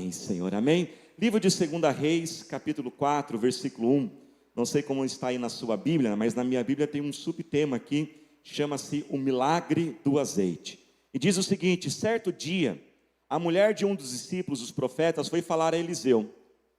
Amém, Senhor, amém. Livro de 2 Reis, capítulo 4, versículo 1. Não sei como está aí na sua Bíblia, mas na minha Bíblia tem um subtema aqui, chama-se o milagre do azeite. E diz o seguinte: certo dia, a mulher de um dos discípulos, os profetas, foi falar a Eliseu: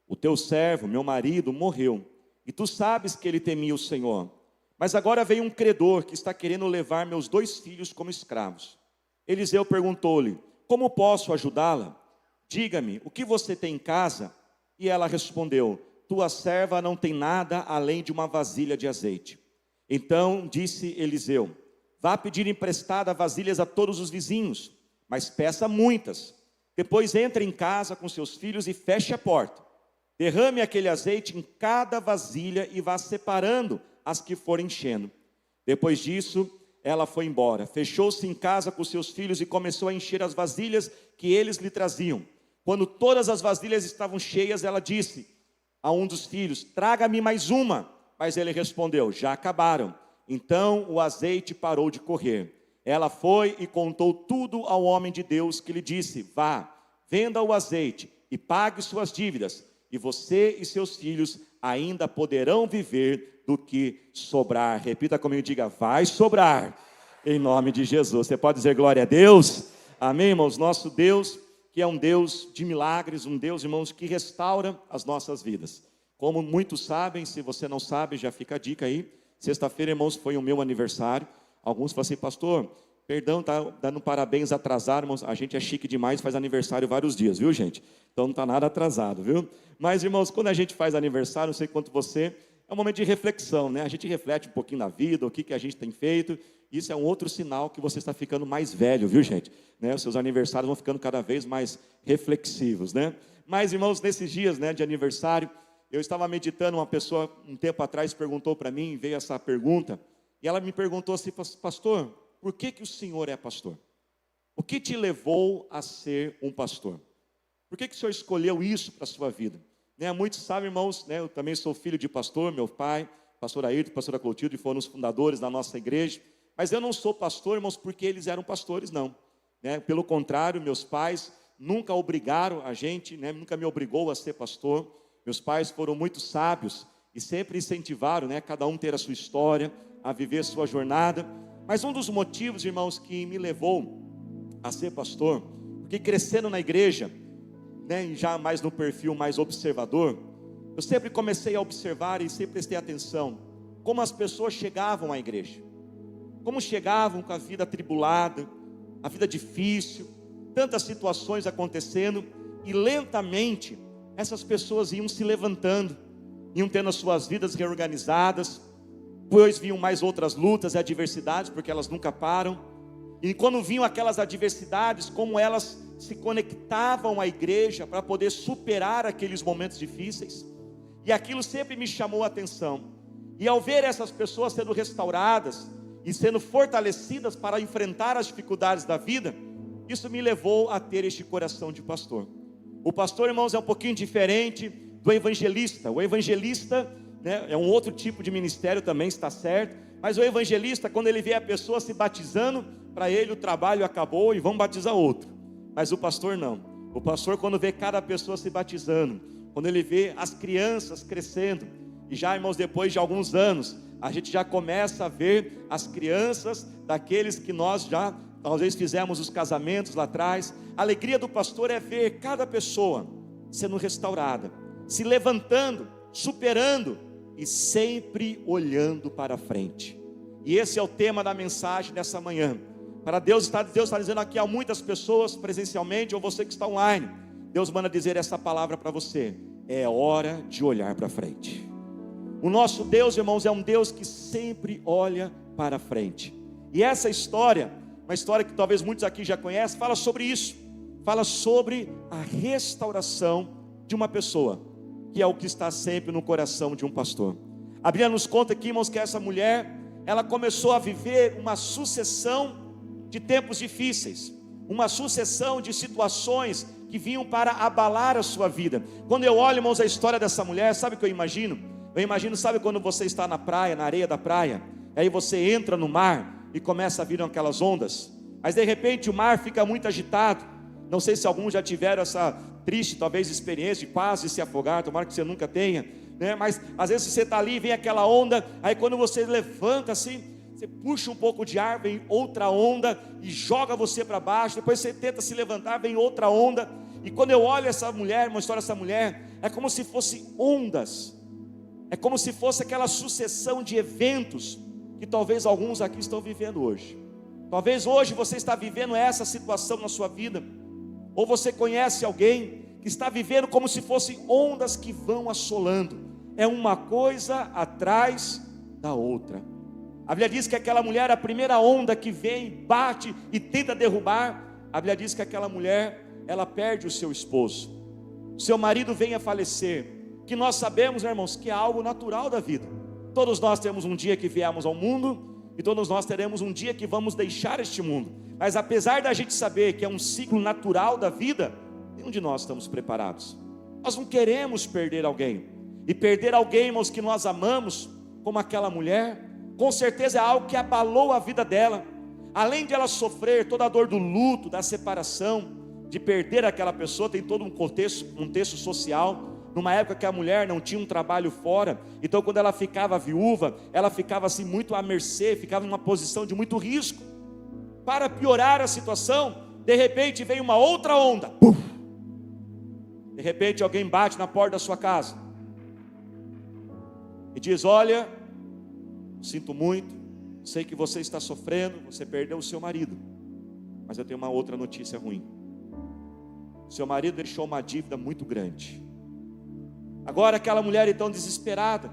o teu servo, meu marido, morreu, e tu sabes que ele temia o Senhor. Mas agora veio um credor que está querendo levar meus 2 filhos como escravos. Eliseu perguntou-lhe: como posso ajudá-la? Diga-me, o que você tem em casa? E ela respondeu: tua serva não tem nada além de uma vasilha de azeite. Então disse Eliseu: vá pedir emprestada vasilhas a todos os vizinhos, mas peça muitas. Depois entre em casa com seus filhos e feche a porta. Derrame aquele azeite em cada vasilha e vá separando as que forem enchendo. Depois disso, ela foi embora, fechou-se em casa com seus filhos e começou a encher as vasilhas que eles lhe traziam. Quando todas as vasilhas estavam cheias, ela disse a um dos filhos: traga-me mais uma. Mas ele respondeu: já acabaram. Então o azeite parou de correr. Ela foi e contou tudo ao homem de Deus, que lhe disse: vá, venda o azeite e pague suas dívidas, e você e seus filhos ainda poderão viver do que sobrar. Repita comigo, diga: vai sobrar, em nome de Jesus. Você pode dizer glória a Deus? Amém, irmãos? Nosso Deus, que é um Deus de milagres, um Deus, irmãos, que restaura as nossas vidas. Como muitos sabem, se você não sabe, já fica a dica aí. Sexta-feira, irmãos, foi o meu aniversário. Alguns falam assim: pastor, perdão, tá dando parabéns atrasado, irmãos. A gente é chique demais, faz aniversário vários dias, viu, gente? Então não está nada atrasado, viu? Mas, irmãos, quando a gente faz aniversário, não sei quanto você, é um momento de reflexão, né? A gente reflete um pouquinho na vida, o que a gente tem feito. Isso é um outro sinal que você está ficando mais velho, viu, gente? Né? Os seus aniversários vão ficando cada vez mais reflexivos, né? Mas, irmãos, nesses dias, né, de aniversário, eu estava meditando. Uma pessoa, um tempo atrás, perguntou para mim, veio essa pergunta, e ela me perguntou assim: pastor, por que o senhor é pastor? O que te levou a ser um pastor? Por que o senhor escolheu isso para a sua vida? Né, muitos sabem, irmãos, né, eu também sou filho de pastor. Meu pai, pastor Ayrton, pastora Clotilde, foram os fundadores da nossa igreja. Mas eu não sou pastor, irmãos, porque eles eram pastores, não. Né? Pelo contrário, meus pais nunca obrigaram a gente, né? Nunca me obrigou a ser pastor. Meus pais foram muito sábios e sempre incentivaram, né, cada um ter a sua história, a viver a sua jornada. Mas um dos motivos, irmãos, que me levou a ser pastor, porque crescendo na igreja, né, já mais no perfil mais observador, eu sempre comecei a observar e sempre prestei atenção como as pessoas chegavam à igreja, como chegavam com a vida atribulada, a vida difícil, tantas situações acontecendo, e lentamente essas pessoas iam se levantando, iam tendo as suas vidas reorganizadas, pois vinham mais outras lutas e adversidades, porque elas nunca param. E quando vinham aquelas adversidades, como elas se conectavam à igreja para poder superar aqueles momentos difíceis. E aquilo sempre me chamou a atenção. E ao ver essas pessoas sendo restauradas e sendo fortalecidas para enfrentar as dificuldades da vida, isso me levou a ter este coração de pastor. O pastor, irmãos, é um pouquinho diferente do evangelista. O evangelista, né, é um outro tipo de ministério também, está certo. Mas o evangelista, quando ele vê a pessoa se batizando, para ele o trabalho acabou e vão batizar outro. Mas o pastor não. O pastor, quando vê cada pessoa se batizando, quando ele vê as crianças crescendo, e já, irmãos, depois de alguns anos, a gente já começa a ver as crianças daqueles que nós já talvez fizemos os casamentos lá atrás. A alegria do pastor é ver cada pessoa sendo restaurada, se levantando, superando e sempre olhando para frente. E esse é o tema da mensagem dessa manhã. Para Deus está dizendo aqui a muitas pessoas presencialmente, ou você que está online, Deus manda dizer essa palavra para você: é hora de olhar para frente. O nosso Deus, irmãos, é um Deus que sempre olha para frente. E essa história, uma história que talvez muitos aqui já conhecem, fala sobre isso. Fala sobre a restauração de uma pessoa, que é o que está sempre no coração de um pastor. A Bíblia nos conta aqui, irmãos, que essa mulher, ela começou a viver uma sucessão de tempos difíceis, uma sucessão de situações que vinham para abalar a sua vida. Quando eu olho, irmãos, a história dessa mulher, sabe o que eu imagino? Eu imagino, sabe quando você está na praia, na areia da praia, aí você entra no mar e começa a vir aquelas ondas, mas de repente o mar fica muito agitado. Não sei se alguns já tiveram essa triste, talvez experiência de quase se afogar, tomara que você nunca tenha, né? Mas às vezes você está ali, vem aquela onda, aí quando você levanta assim, você puxa um pouco de ar, vem outra onda e joga você para baixo, depois você tenta se levantar, vem outra onda. E quando eu olho essa mulher, mostro essa mulher, é como se fossem ondas, é como se fosse aquela sucessão de eventos que talvez alguns aqui estão vivendo hoje. Talvez hoje você está vivendo essa situação na sua vida, ou você conhece alguém que está vivendo como se fossem ondas que vão assolando, é uma coisa atrás da outra. A Bíblia diz que aquela mulher, a primeira onda que vem, bate e tenta derrubar, a Bíblia diz que aquela mulher, ela perde o seu esposo, o seu marido vem a falecer, que nós sabemos, né, irmãos, que é algo natural da vida. Todos nós temos um dia que viemos ao mundo, e todos nós teremos um dia que vamos deixar este mundo. Mas apesar da gente saber que é um ciclo natural da vida, nenhum de nós estamos preparados. Nós não queremos perder alguém, e perder alguém, irmãos, que nós amamos, como aquela mulher, com certeza é algo que abalou a vida dela. Além de ela sofrer toda a dor do luto, da separação, de perder aquela pessoa, tem todo um contexto social, numa época que a mulher não tinha um trabalho fora, então quando ela ficava viúva, ela ficava assim muito à mercê, ficava numa posição de muito risco. Para piorar a situação, de repente vem uma outra onda, puf! De repente alguém bate na porta da sua casa e diz: olha, sinto muito, sei que você está sofrendo, você perdeu o seu marido, mas eu tenho uma outra notícia ruim. Seu marido deixou uma dívida muito grande. Agora aquela mulher então desesperada,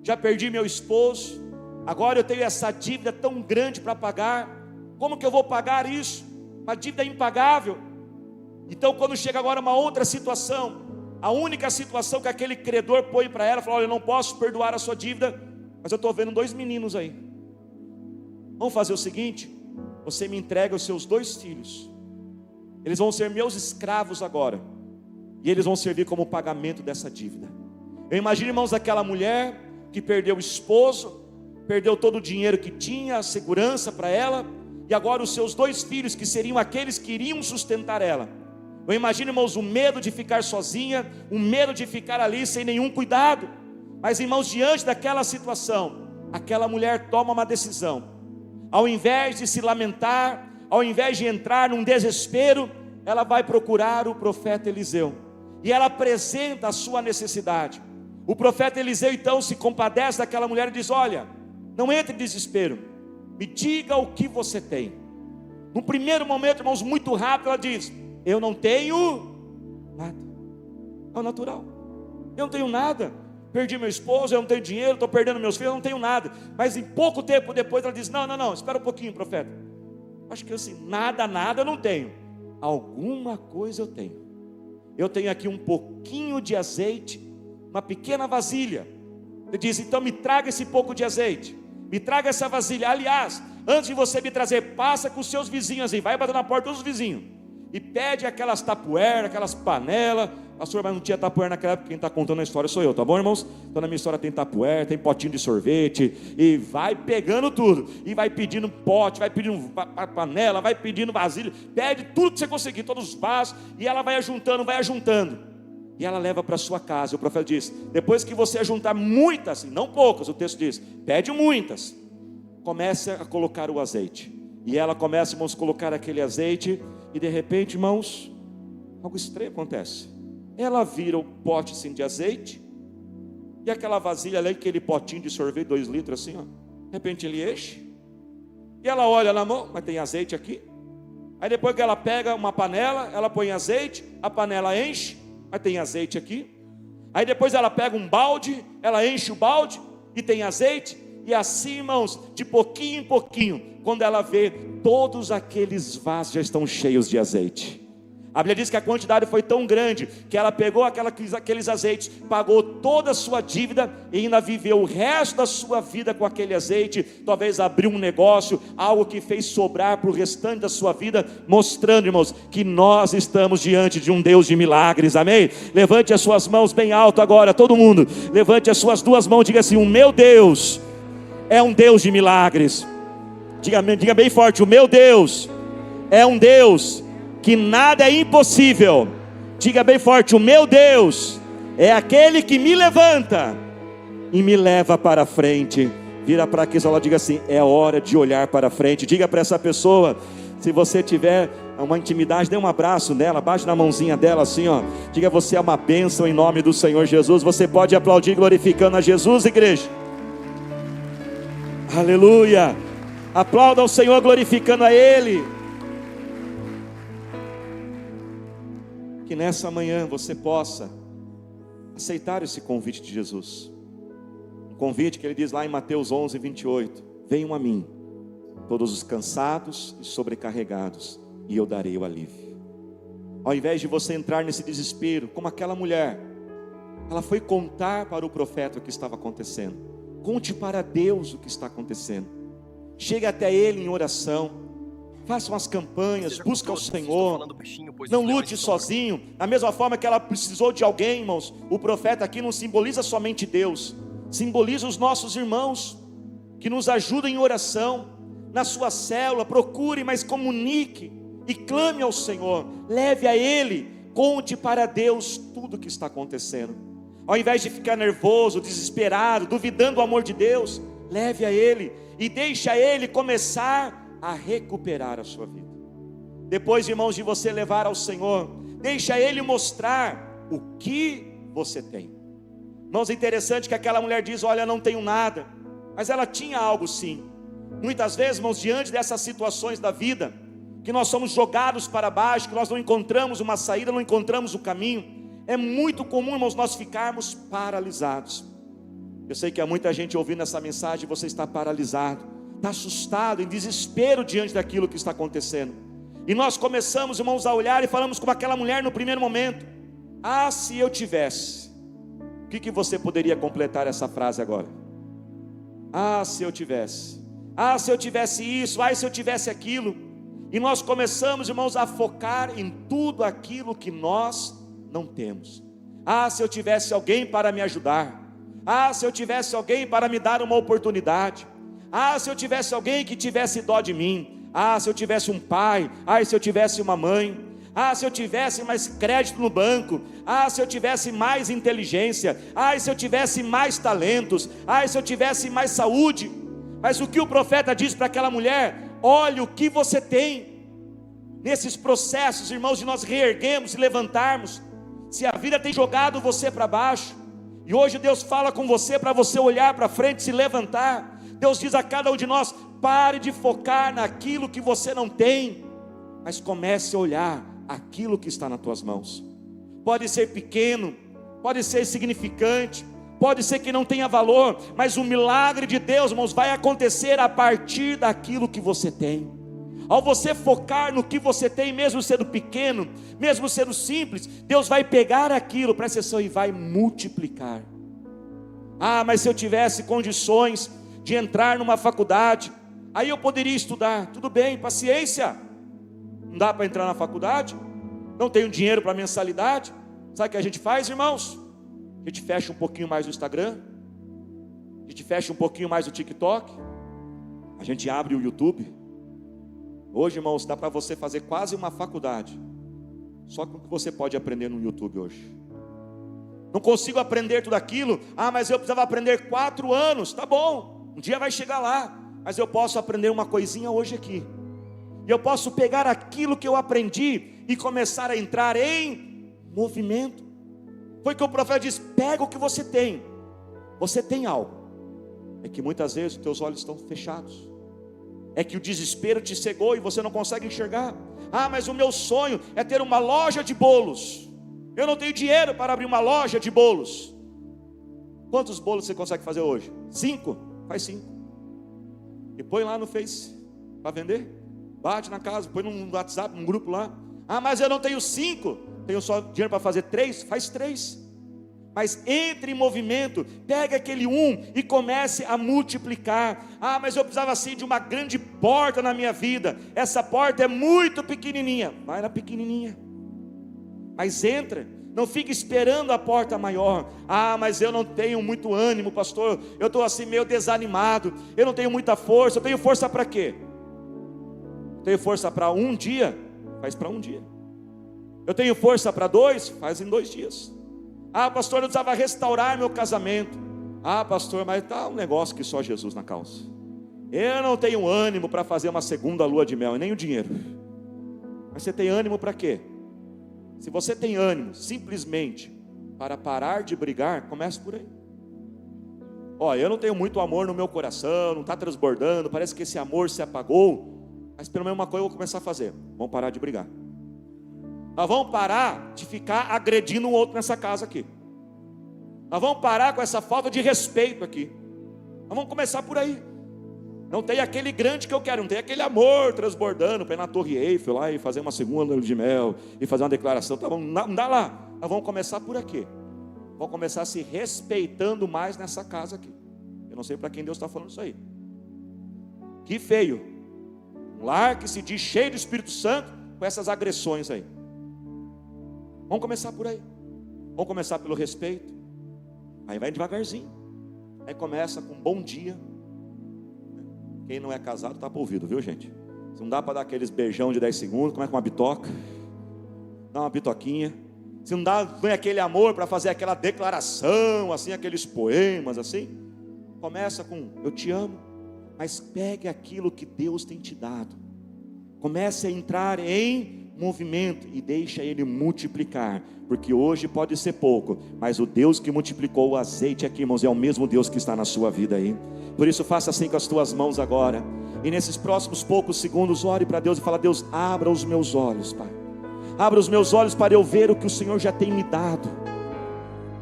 já perdi meu esposo, agora eu tenho essa dívida tão grande para pagar, como que eu vou pagar isso? Uma dívida impagável. Então quando chega agora uma outra situação, a única situação que aquele credor põe para ela, fala: olha, eu não posso perdoar a sua dívida, mas eu estou vendo 2 meninos aí, vamos fazer o seguinte, você me entrega os seus 2 filhos, eles vão ser meus escravos agora, e eles vão servir como pagamento dessa dívida. Eu imagino, irmãos, aquela mulher que perdeu o esposo, perdeu todo o dinheiro que tinha, a segurança para ela, e agora os seus 2 filhos, que seriam aqueles que iriam sustentar ela. Eu imagino, irmãos, o medo de ficar sozinha, o medo de ficar ali sem nenhum cuidado. Mas, irmãos, diante daquela situação, aquela mulher toma uma decisão. Ao invés de se lamentar, ao invés de entrar num desespero, ela vai procurar o profeta Eliseu, e ela apresenta a sua necessidade. O profeta Eliseu então se compadece daquela mulher e diz: olha, não entre em desespero, me diga o que você tem. No primeiro momento, irmãos, muito rápido, ela diz: eu não tenho nada. É o natural, eu não tenho nada, perdi meu esposo, eu não tenho dinheiro, estou perdendo meus filhos, eu não tenho nada. Mas em pouco tempo depois ela diz: não, espera um pouquinho, profeta, acho que assim, nada eu não tenho, alguma coisa eu tenho. Eu tenho aqui um pouquinho de azeite, uma pequena vasilha. Ele diz: então me traga esse pouco de azeite, me traga essa vasilha. Aliás, antes de você me trazer, passa com os seus vizinhos aí, vai bater na porta dos vizinhos e pede aquelas tapueras, aquelas panelas. Pastor, mas não tinha tapuera naquela época, quem está contando a história sou eu, tá bom, irmãos? Então na minha história tem tapuera, tem potinho de sorvete, e vai pegando tudo, e vai pedindo pote, vai pedindo panela, vai pedindo vasilha, pede tudo que você conseguir, todos os vasos, e ela vai ajuntando, e ela leva para sua casa. O profeta diz: depois que você ajuntar muitas, não poucas, o texto diz, pede muitas, comece a colocar o azeite. E ela começa, irmãos, a colocar aquele azeite, e de repente, irmãos, algo estranho acontece. Ela vira o pote assim de azeite, e aquela vasilha ali, aquele potinho de sorvete, 2 litros assim, ó, de repente ele enche, e ela olha na mão, mas tem azeite aqui. Aí depois que ela pega uma panela, ela põe azeite, a panela enche, mas tem azeite aqui. Aí depois ela pega um balde, ela enche o balde, e tem azeite. E assim, irmãos, de pouquinho em pouquinho, quando ela vê, todos aqueles vasos já estão cheios de azeite. A Bíblia diz que a quantidade foi tão grande, que ela pegou aqueles azeites, pagou toda a sua dívida, e ainda viveu o resto da sua vida com aquele azeite. Talvez abriu um negócio, algo que fez sobrar para o restante da sua vida, mostrando, irmãos, que nós estamos diante de um Deus de milagres, amém? Levante as suas mãos bem alto agora, todo mundo, levante as suas 2 mãos, diga assim: o meu Deus é um Deus de milagres. Diga bem forte: o meu Deus é um Deus que nada é impossível Diga bem forte: o meu Deus é aquele que me levanta e me leva para frente. Vira para aqui, só diga assim: é hora de olhar para frente. Diga para essa pessoa, se você tiver uma intimidade, dê um abraço nela, bate na mãozinha dela assim, ó. Diga: você é uma bênção em nome do Senhor Jesus. Você pode aplaudir glorificando a Jesus, igreja. Aleluia. Aplauda o Senhor glorificando a Ele. Que nessa manhã você possa aceitar esse convite de Jesus. Um convite que Ele diz lá em Mateus 11, 28. Venham a mim, todos os cansados e sobrecarregados, e eu darei o alívio. Ao invés de você entrar nesse desespero, como aquela mulher, ela foi contar para o profeta o que estava acontecendo. Conte para Deus o que está acontecendo. Chegue até Ele em oração. Faça umas campanhas, busque ao Senhor. Não lute sozinho. Da mesma forma que ela precisou de alguém, irmãos, o profeta aqui não simboliza somente Deus, simboliza os nossos irmãos que nos ajudam em oração. Na sua célula, procure, mas comunique e clame ao Senhor. Leve a Ele, conte para Deus tudo o que está acontecendo. Ao invés de ficar nervoso, desesperado, duvidando do amor de Deus, leve a Ele e deixe a Ele começar a recuperar a sua vida. Depois, irmãos, de você levar ao Senhor, deixa Ele mostrar o que você tem. Irmãos, é interessante que aquela mulher diz: olha, não tenho nada, mas ela tinha algo sim. Muitas vezes, irmãos, diante dessas situações da vida, que nós somos jogados para baixo, que nós não encontramos uma saída, não encontramos o caminho, é muito comum, irmãos, nós ficarmos paralisados. Eu sei que há muita gente ouvindo essa mensagem, você está paralisado, está assustado, em desespero diante daquilo que está acontecendo. E nós começamos, irmãos, a olhar e falamos como aquela mulher no primeiro momento: ah, se eu tivesse. O que você poderia completar essa frase agora? Ah, se eu tivesse. Ah, se eu tivesse isso. Ah, se eu tivesse aquilo. E nós começamos, irmãos, a focar em tudo aquilo que nós não temos. Ah, se eu tivesse alguém para me ajudar. Ah, se eu tivesse alguém para me dar uma oportunidade. Ah, se eu tivesse alguém que tivesse dó de mim. Ah, se eu tivesse um pai. Ah, se eu tivesse uma mãe. Ah, se eu tivesse mais crédito no banco. Ah, se eu tivesse mais inteligência. Ah, se eu tivesse mais talentos. Ah, se eu tivesse mais saúde. Mas o que o profeta diz para aquela mulher? Olha o que você tem. Nesses processos, irmãos, de nós reerguermos e levantarmos, se a vida tem jogado você para baixo, e hoje Deus fala com você para você olhar para frente, se levantar. Deus diz a cada um de nós: pare de focar naquilo que você não tem, mas comece a olhar aquilo que está nas tuas mãos. Pode ser pequeno, pode ser insignificante, pode ser que não tenha valor, mas o milagre de Deus, irmãos, vai acontecer a partir daquilo que você tem. Ao você focar no que você tem, mesmo sendo pequeno, mesmo sendo simples, Deus vai pegar aquilo, presta atenção, e vai multiplicar. Ah, mas se eu tivesse condições de entrar numa faculdade, aí eu poderia estudar. Tudo bem, paciência. Não dá para entrar na faculdade? Não tenho dinheiro para mensalidade? Sabe o que a gente faz, irmãos? A gente fecha um pouquinho mais o Instagram, a gente fecha um pouquinho mais o TikTok, a gente abre o YouTube. Hoje, irmãos, dá para você fazer quase uma faculdade só com o que você pode aprender no YouTube hoje. Não consigo aprender tudo aquilo. Ah, mas eu precisava aprender 4 anos. Tá bom, um dia vai chegar lá. Mas eu posso aprender uma coisinha hoje aqui. E eu posso pegar aquilo que eu aprendi e começar a entrar em movimento. Foi que o profeta diz: pega o que você tem. Você tem algo. É que muitas vezes os teus olhos estão fechados. É que o desespero te cegou e você não consegue enxergar. Ah, mas o meu sonho é ter uma loja de bolos. Eu não tenho dinheiro para abrir uma loja de bolos. Quantos bolos você consegue fazer hoje? 5? Faz 5. E põe lá no Face para vender. Bate na casa, põe no WhatsApp, num grupo lá. Ah, mas eu não tenho 5. Tenho só dinheiro para fazer 3? Faz 3. Mas entre em movimento, pega aquele 1 e comece a multiplicar. Ah, mas eu precisava assim de uma grande porta na minha vida. Essa porta é muito pequenininha. Vai na pequenininha. Mas entra, não fique esperando a porta maior. Ah, mas eu não tenho muito ânimo, pastor. Eu estou assim meio desanimado. Eu não tenho muita força. Eu tenho força para quê? Tenho força para um dia? Faz para um dia. Eu tenho força para 2? Faz em 2 dias. Ah, pastor, eu precisava restaurar meu casamento. Ah, pastor, mas está um negócio que só Jesus na causa. Eu não tenho ânimo para fazer uma segunda lua de mel, e nem o dinheiro. Mas você tem ânimo para quê? Se você tem ânimo simplesmente para parar de brigar, comece por aí. Ó, eu não tenho muito amor no meu coração, não está transbordando, parece que esse amor se apagou. Mas pelo menos uma coisa eu vou começar a fazer: vamos parar de brigar. Nós vamos parar de ficar agredindo um outro nessa casa aqui. Nós vamos parar com essa falta de respeito aqui. Nós vamos começar por aí. Não tem aquele grande que eu quero, não tem aquele amor transbordando para ir na Torre Eiffel lá e fazer uma segunda lua de mel e fazer uma declaração. Tá bom, não dá lá. Nós vamos começar por aqui. Vamos começar se respeitando mais nessa casa aqui. Eu não sei para quem Deus está falando isso aí. Que feio. Um lar que se diz cheio do Espírito Santo com essas agressões aí. Vamos começar por aí. Vamos começar pelo respeito. Aí vai devagarzinho. Aí começa com bom dia. Quem não é casado está para ouvido, viu, gente? Se não dá para dar aqueles beijão de 10 segundos, começa com uma bitoca. Dá uma bitoquinha. Se não dá, põe aquele amor para fazer aquela declaração, assim, aqueles poemas, assim. Começa com: eu te amo. Mas pegue aquilo que Deus tem te dado. Comece a entrar em movimento e deixa Ele multiplicar. Porque hoje pode ser pouco, mas o Deus que multiplicou o azeite aqui, irmãos, é o mesmo Deus que está na sua vida aí. Por isso faça assim com as tuas mãos agora. E nesses próximos poucos segundos, ore para Deus e fala: Deus, abra os meus olhos, Pai. Abra os meus olhos para eu ver o que o Senhor já tem me dado.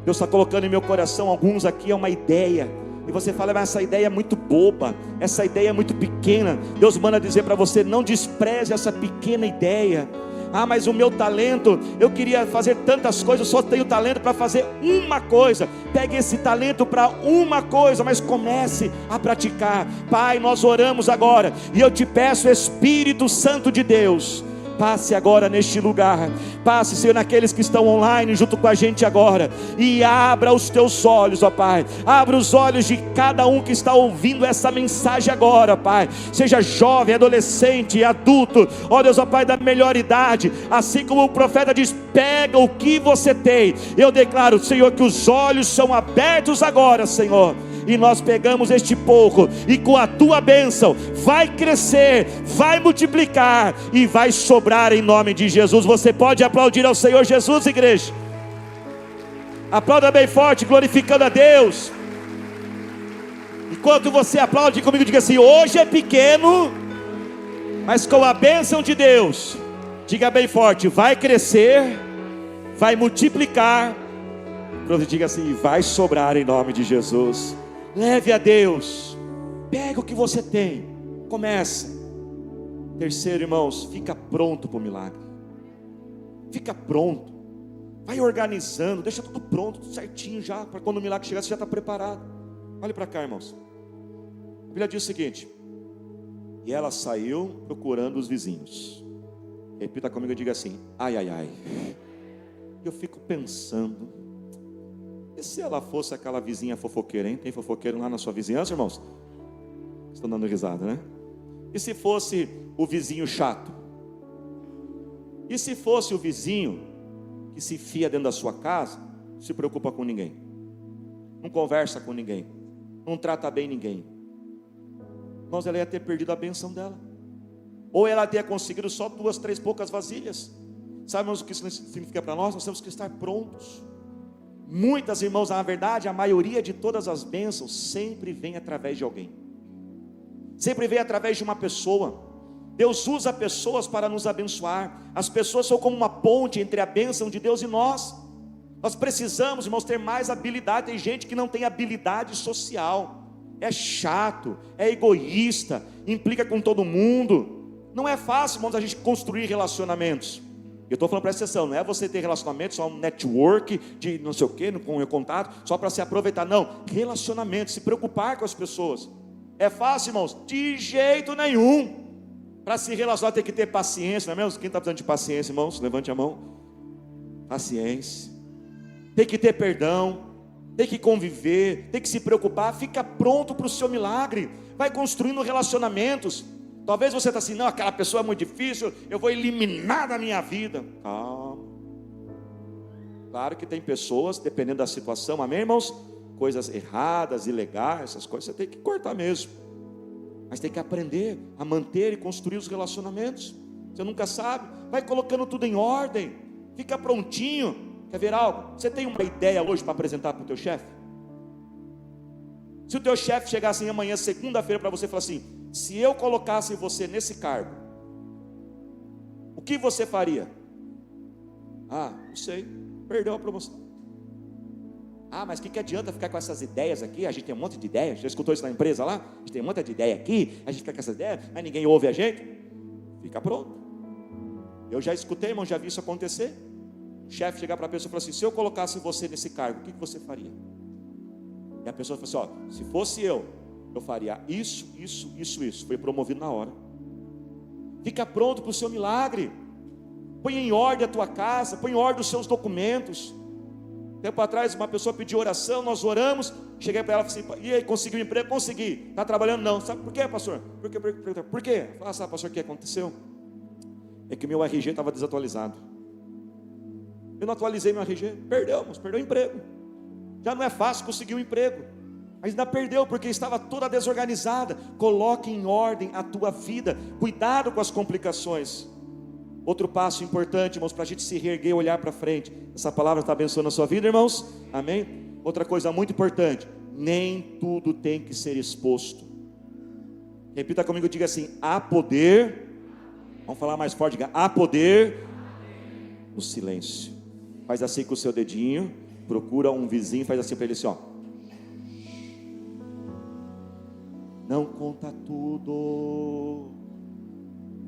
Deus está colocando em meu coração, alguns aqui é uma ideia. E você fala: mas essa ideia é muito boba, essa ideia é muito pequena. Deus manda dizer para você: não despreze essa pequena ideia. Ah, mas o meu talento, eu queria fazer tantas coisas, eu só tenho talento para fazer uma coisa. Pegue esse talento para uma coisa, mas comece a praticar. Pai, nós oramos agora, e eu te peço, Espírito Santo de Deus, passe agora neste lugar. Passe, Senhor, naqueles que estão online junto com a gente agora. E abra os teus olhos, ó Pai. Abra os olhos de cada um que está ouvindo essa mensagem agora, Pai. Seja jovem, adolescente, adulto, ó Deus, ó Pai, da melhor idade. Assim como o profeta diz: pega o que você tem. Eu declaro, Senhor, que os olhos são abertos agora, Senhor. E nós pegamos este pouco, e com a tua bênção vai crescer, vai multiplicar e vai sobrar em nome de Jesus. Você pode aplaudir ao Senhor Jesus, igreja? Aplauda bem forte, glorificando a Deus. Enquanto você aplaude comigo, diga assim: hoje é pequeno, mas com a bênção de Deus, diga bem forte, vai crescer, vai multiplicar. Diga assim: vai sobrar em nome de Jesus. Leve a Deus, pega o que você tem, comece. Terceiro, irmãos, fica pronto para o milagre. Fica pronto, vai organizando, deixa tudo pronto, tudo certinho já, para quando o milagre chegar você já está preparado. Olhe para cá, irmãos. A Bíblia diz o seguinte: e ela saiu procurando os vizinhos. Repita comigo e diga assim: ai, ai, ai. Eu fico pensando, e se ela fosse aquela vizinha fofoqueira, hein? Tem fofoqueiro lá na sua vizinhança, irmãos? Estão dando risada, né? E se fosse o vizinho chato? E se fosse o vizinho que se fia dentro da sua casa, não se preocupa com ninguém, não conversa com ninguém, não trata bem ninguém? Irmãos, ela ia ter perdido a bênção dela. Ou ela teria conseguido só 2, 3 poucas vasilhas. Sabemos o que isso significa para nós? Nós temos que estar prontos. Muitas, irmãos, na verdade, a maioria de todas as bênçãos sempre vem através de alguém. Sempre vem através de uma pessoa. Deus usa pessoas para nos abençoar. As pessoas são como uma ponte entre a bênção de Deus e nós. Nós precisamos, irmãos, ter mais habilidade. Tem gente que não tem habilidade social, é chato, é egoísta, implica com todo mundo. Não é fácil, irmãos, a gente construir relacionamentos. Eu estou falando para essa sessão, não é você ter relacionamento, só um network de não sei o que, com o meu contato, só para se aproveitar. Não, relacionamento, se preocupar com as pessoas. É fácil, irmãos? De jeito nenhum. Para se relacionar tem que ter paciência, não é mesmo? Quem está precisando de paciência, irmãos? Levante a mão. Paciência. Tem que ter perdão, tem que conviver, tem que se preocupar. Fica pronto para o seu milagre. Vai construindo relacionamentos. Talvez você está assim: não, aquela pessoa é muito difícil, eu vou eliminar da minha vida. Calma. Claro que tem pessoas, dependendo da situação, amém, irmãos? Coisas erradas, ilegais, essas coisas você tem que cortar mesmo. Mas tem que aprender a manter e construir os relacionamentos. Você nunca sabe, vai colocando tudo em ordem, fica prontinho. Quer ver algo? Você tem uma ideia hoje para apresentar para o teu chefe? Se o teu chefe chegar assim amanhã, segunda-feira, para você e falar assim: se eu colocasse você nesse cargo, o que você faria? Ah, não sei, perdeu a promoção. Ah, mas o que adianta ficar com essas ideias aqui? A gente tem um monte de ideias. Já escutou isso na empresa lá? A gente tem um monte de ideia aqui, a gente fica com essas ideias, mas ninguém ouve a gente. Fica pronto. Eu já escutei, irmão, já vi isso acontecer. O chefe chegar para a pessoa e falar assim: se eu colocasse você nesse cargo, o que você faria? E a pessoa fala assim: ó, se fosse eu faria isso. Foi promovido na hora. Fica pronto para o seu milagre. Põe em ordem a tua casa, põe em ordem os seus documentos. Tempo atrás uma pessoa pediu oração, nós oramos. Cheguei para ela e falei assim: e aí, conseguiu um emprego? Consegui. Está trabalhando? Não. Sabe por quê, pastor? Por quê? Ah, sabe, pastor, o que aconteceu? É que o meu RG estava desatualizado. Eu não atualizei meu RG. Perdeu o emprego. Já não é fácil conseguir um emprego, mas ainda perdeu porque estava toda desorganizada. Coloque em ordem a tua vida. Cuidado com as complicações. Outro passo importante, irmãos, para a gente se reerguer e olhar para frente. Essa palavra está abençoando a sua vida, irmãos? Amém? Outra coisa muito importante: nem tudo tem que ser exposto. Repita comigo, diga assim: há poder. Vamos falar mais forte, diga: há poder no silêncio. Faz assim com o seu dedinho, procura um vizinho, faz assim para ele assim, ó. Não conta tudo,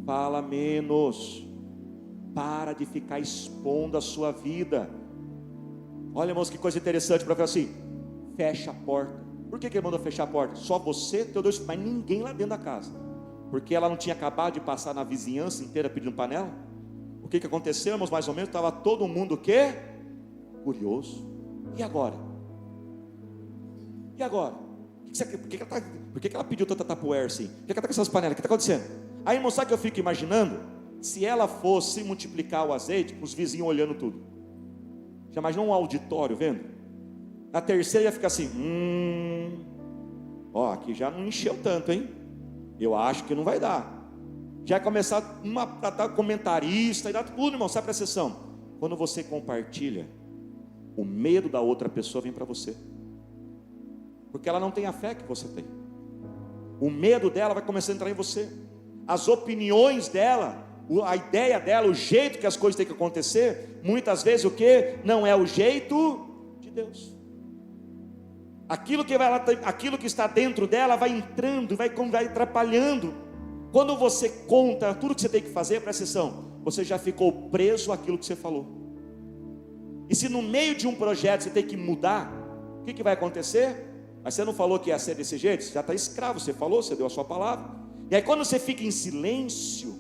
fala menos. Para de ficar expondo a sua vida. Olha, irmãos, que coisa interessante para falar assim: fecha a porta. Por que ele mandou fechar a porta? Só você, teu Deus, mas ninguém lá dentro da casa. Porque ela não tinha acabado de passar na vizinhança inteira pedindo panela? O que aconteceu, irmãos? Mais ou menos, estava todo mundo o quê? Curioso. E agora? Por que ela pediu tanta tapoeira assim? Por que ela está com essas panelas? O que está acontecendo? Aí, irmão, sabe o que eu fico imaginando? Se ela fosse multiplicar o azeite, os vizinhos olhando tudo. Já imaginou um auditório vendo? Na terceira ia ficar assim: ó, aqui já não encheu tanto, hein? Eu acho que não vai dar. Já ia começar uma comentarista e dar tudo, irmão. Sai para a sessão. Quando você compartilha, o medo da outra pessoa vem para você, porque ela não tem a fé que você tem. O medo dela vai começar a entrar em você. As opiniões dela, a ideia dela, o jeito que as coisas têm que acontecer, muitas vezes o que? Não é o jeito de Deus. Aquilo que está dentro dela vai entrando, vai atrapalhando. Quando você conta tudo que você tem que fazer, presta atenção, você já ficou preso àquilo que você falou. E se no meio de um projeto você tem que mudar, o que vai acontecer? Mas você não falou que ia ser desse jeito, você já está escravo, você falou, você deu a sua palavra. E aí quando você fica em silêncio,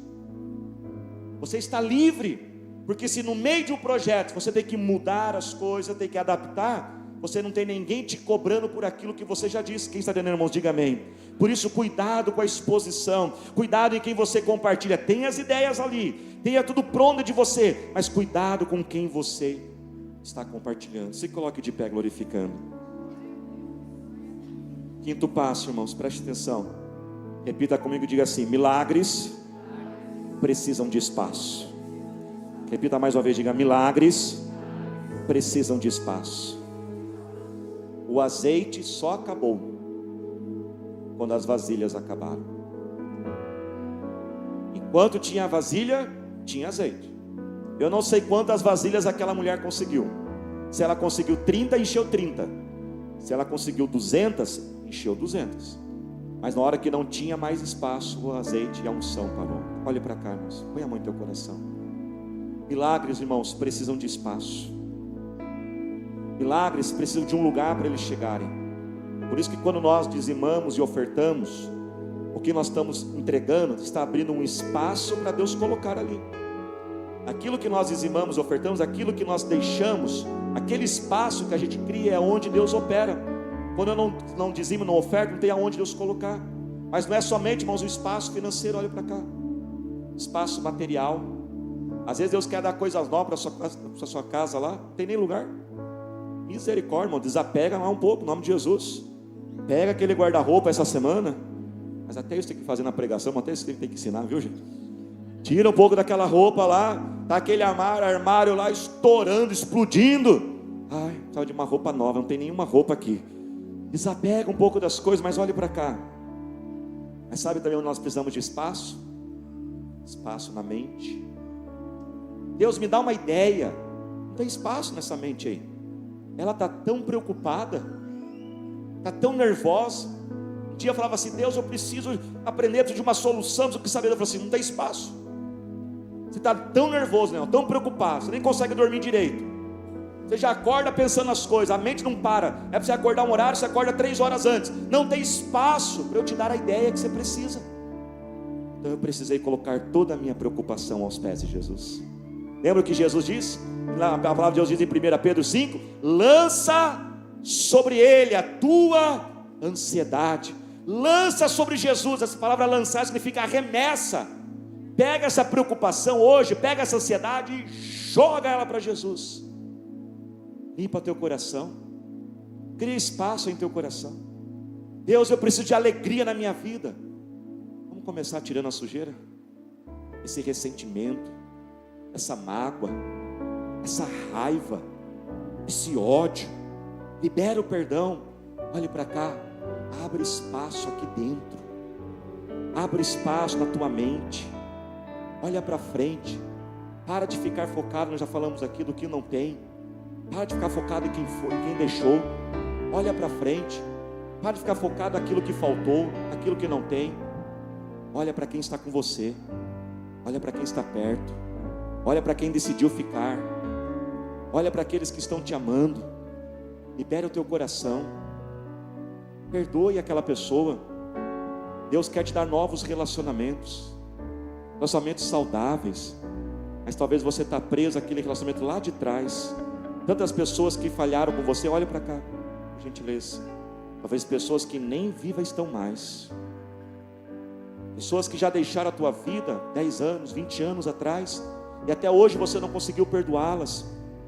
você está livre, porque se no meio de um projeto você tem que mudar as coisas, tem que adaptar, você não tem ninguém te cobrando por aquilo que você já disse. Quem está entendendo, irmãos, diga amém. Por isso, cuidado com a exposição, cuidado em quem você compartilha. Tenha as ideias ali, tenha tudo pronto de você, mas cuidado com quem você está compartilhando. Se coloque de pé glorificando. Quinto passo, irmãos, preste atenção. Repita comigo, diga assim: milagres precisam de espaço. Repita mais uma vez, diga: milagres precisam de espaço. O azeite só acabou quando as vasilhas acabaram. Enquanto tinha vasilha, tinha azeite. Eu não sei quantas vasilhas aquela mulher conseguiu. Se ela conseguiu 30, encheu 30. Se ela conseguiu 200, encheu 200. Mas na hora que não tinha mais espaço, o azeite e a unção parou. Olha para cá, irmãos, põe a mão no teu coração. Milagres, irmãos, precisam de espaço. Milagres precisam de um lugar para eles chegarem. Por isso que quando nós dizimamos e ofertamos, o que nós estamos entregando está abrindo um espaço para Deus colocar ali. Aquilo que nós dizimamos, ofertamos, aquilo que nós deixamos, aquele espaço que a gente cria é onde Deus opera. Quando eu não dizimo, não oferto, não tem aonde Deus colocar. Mas não é somente, irmãos, o espaço financeiro, olha para cá. Espaço material. Às vezes Deus quer dar coisas novas para sua casa lá, não tem nem lugar. Misericórdia, irmão, desapega lá um pouco, em nome de Jesus. Pega aquele guarda-roupa essa semana, mas até isso tem que fazer na pregação, até isso tem que ensinar, viu, gente? Tira um pouco daquela roupa lá, tá aquele armário lá estourando, explodindo. Ai, precisava de uma roupa nova, não tem nenhuma roupa aqui. Desapega um pouco das coisas, mas olhe para cá. Mas sabe também onde nós precisamos de espaço? Espaço na mente. Deus, me dá uma ideia. Não tem espaço nessa mente aí. Ela está tão preocupada, está tão nervosa. Um dia eu falava assim: Deus, eu preciso aprender de uma solução, eu quis saber. Eu falei assim: não tem espaço. Você está tão nervoso, né? Tão preocupado, você nem consegue dormir direito. Você já acorda pensando nas coisas, a mente não para. É para você acordar um horário, você acorda 3 horas antes. Não tem espaço para eu te dar a ideia que você precisa. Então eu precisei colocar toda a minha preocupação aos pés de Jesus. Lembra o que Jesus disse? A palavra de Deus diz em 1 Pedro 5: lança sobre ele a tua ansiedade. Lança sobre Jesus. Essa palavra lançar significa arremessa. Pega essa preocupação hoje, pega essa ansiedade e joga ela para Jesus. Limpa teu coração, cria espaço em teu coração. Deus, eu preciso de alegria na minha vida. Vamos começar tirando a sujeira, esse ressentimento, essa mágoa, essa raiva, esse ódio. Libera o perdão. Olhe para cá, abre espaço aqui dentro, abre espaço na tua mente. Olha para frente. Para de ficar focado, nós já falamos aqui, do que não tem. Para de ficar focado em quem foi, quem deixou. Olha para frente. Para de ficar focado naquilo que faltou, aquilo que não tem. Olha para quem está com você. Olha para quem está perto. Olha para quem decidiu ficar. Olha para aqueles que estão te amando. Libere o teu coração. Perdoe aquela pessoa. Deus quer te dar novos relacionamentos saudáveis. Mas talvez você está preso àquele relacionamento lá de trás. Tantas pessoas que falharam com você. Olha para cá, por gentileza. Talvez pessoas que nem vivas estão mais. Pessoas que já deixaram a tua vida 10 anos, 20 anos atrás, e até hoje você não conseguiu perdoá-las.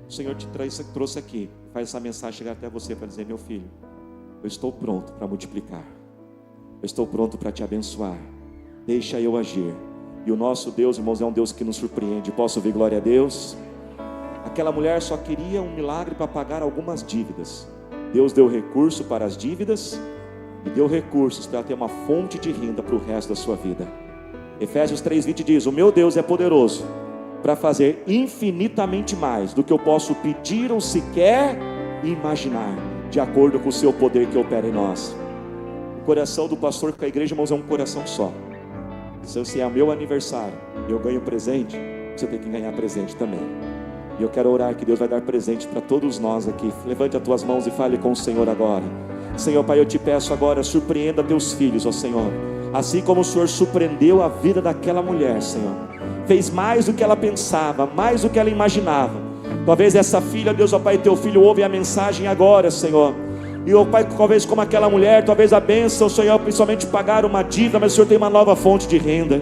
O Senhor te trouxe aqui, faz essa mensagem chegar até você para dizer: meu filho, eu estou pronto para multiplicar, eu estou pronto para te abençoar, deixa eu agir. E o nosso Deus, irmãos, é um Deus que nos surpreende. Posso ouvir glória a Deus? Aquela mulher só queria um milagre para pagar algumas dívidas. Deus deu recurso para as dívidas e deu recursos para ter uma fonte de renda para o resto da sua vida. Efésios 3:20 diz: o meu Deus é poderoso para fazer infinitamente mais do que eu posso pedir ou sequer imaginar, de acordo com o seu poder que opera em nós. O coração do pastor com a igreja, irmãos, é um coração só. Se é o meu aniversário e eu ganho presente, você tem que ganhar presente também. E eu quero orar que Deus vai dar presente para todos nós aqui. Levante as tuas mãos e fale com o Senhor agora. Senhor Pai, eu te peço agora, surpreenda teus filhos, ó Senhor. Assim como o Senhor surpreendeu a vida daquela mulher, Senhor. Fez mais do que ela pensava, mais do que ela imaginava. Talvez essa filha, Deus, ó Pai, teu filho ouve a mensagem agora, Senhor. E, ó Pai, talvez como aquela mulher, talvez a bênção, Senhor, principalmente pagar uma dívida, mas o Senhor tem uma nova fonte de renda.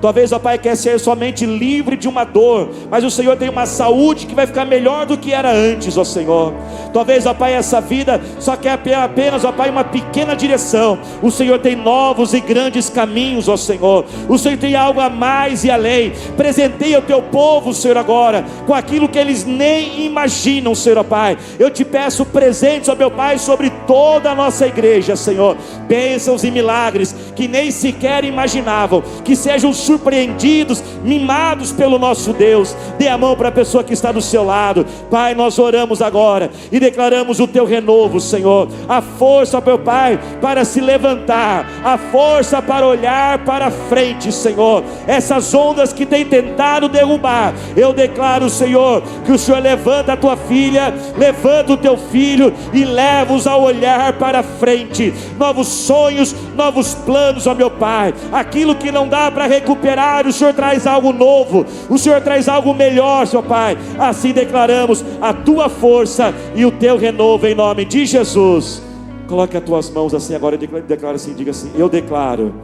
Talvez, ó Pai, quer ser somente livre de uma dor, mas o Senhor tem uma saúde que vai ficar melhor do que era antes, ó Senhor. Talvez, ó Pai, essa vida só quer apenas, ó Pai, uma pequena direção. O Senhor tem novos e grandes caminhos, ó Senhor. O Senhor tem algo a mais e além. Presenteia o teu povo, Senhor, agora com aquilo que eles nem imaginam, Senhor, ó Pai. Eu te peço presentes, ó meu Pai, sobre toda a nossa igreja, Senhor. Bênçãos e milagres que nem sequer imaginavam, que sejam surpreendidos, mimados pelo nosso Deus. Dê a mão para a pessoa que está do seu lado. Pai, nós oramos agora e declaramos o teu renovo, Senhor. A força, meu Pai, para se levantar, a força para olhar para frente, Senhor. Essas ondas que tem tentado derrubar, eu declaro, Senhor, que o Senhor levanta a tua filha, levanta o teu filho e leva-os a olhar para frente. Novos sonhos, novos planos, ó meu Pai. Aquilo que não dá para recuperar, o Senhor traz algo novo, o Senhor traz algo melhor, seu Pai. Assim declaramos a tua força e o teu renovo em nome de Jesus. Coloque as tuas mãos assim agora, declara assim, diga assim: eu declaro.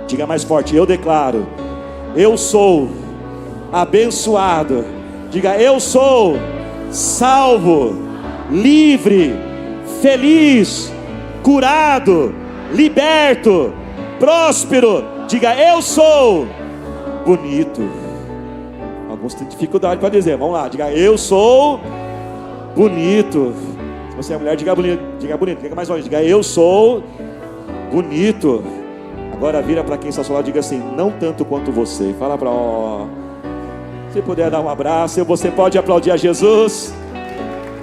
Diga mais forte: eu declaro, eu sou abençoado. Diga: eu sou salvo, livre, feliz, curado, liberto, próspero. Diga: eu sou bonito. Alguns têm dificuldade para dizer, vamos lá, diga: eu sou bonito. Se você é mulher, diga bonito, diga mais longe, diga: eu sou bonito. Agora vira para quem está ao seu lado, diga assim: não tanto quanto você. Fala para se puder dar um abraço, você pode aplaudir a Jesus.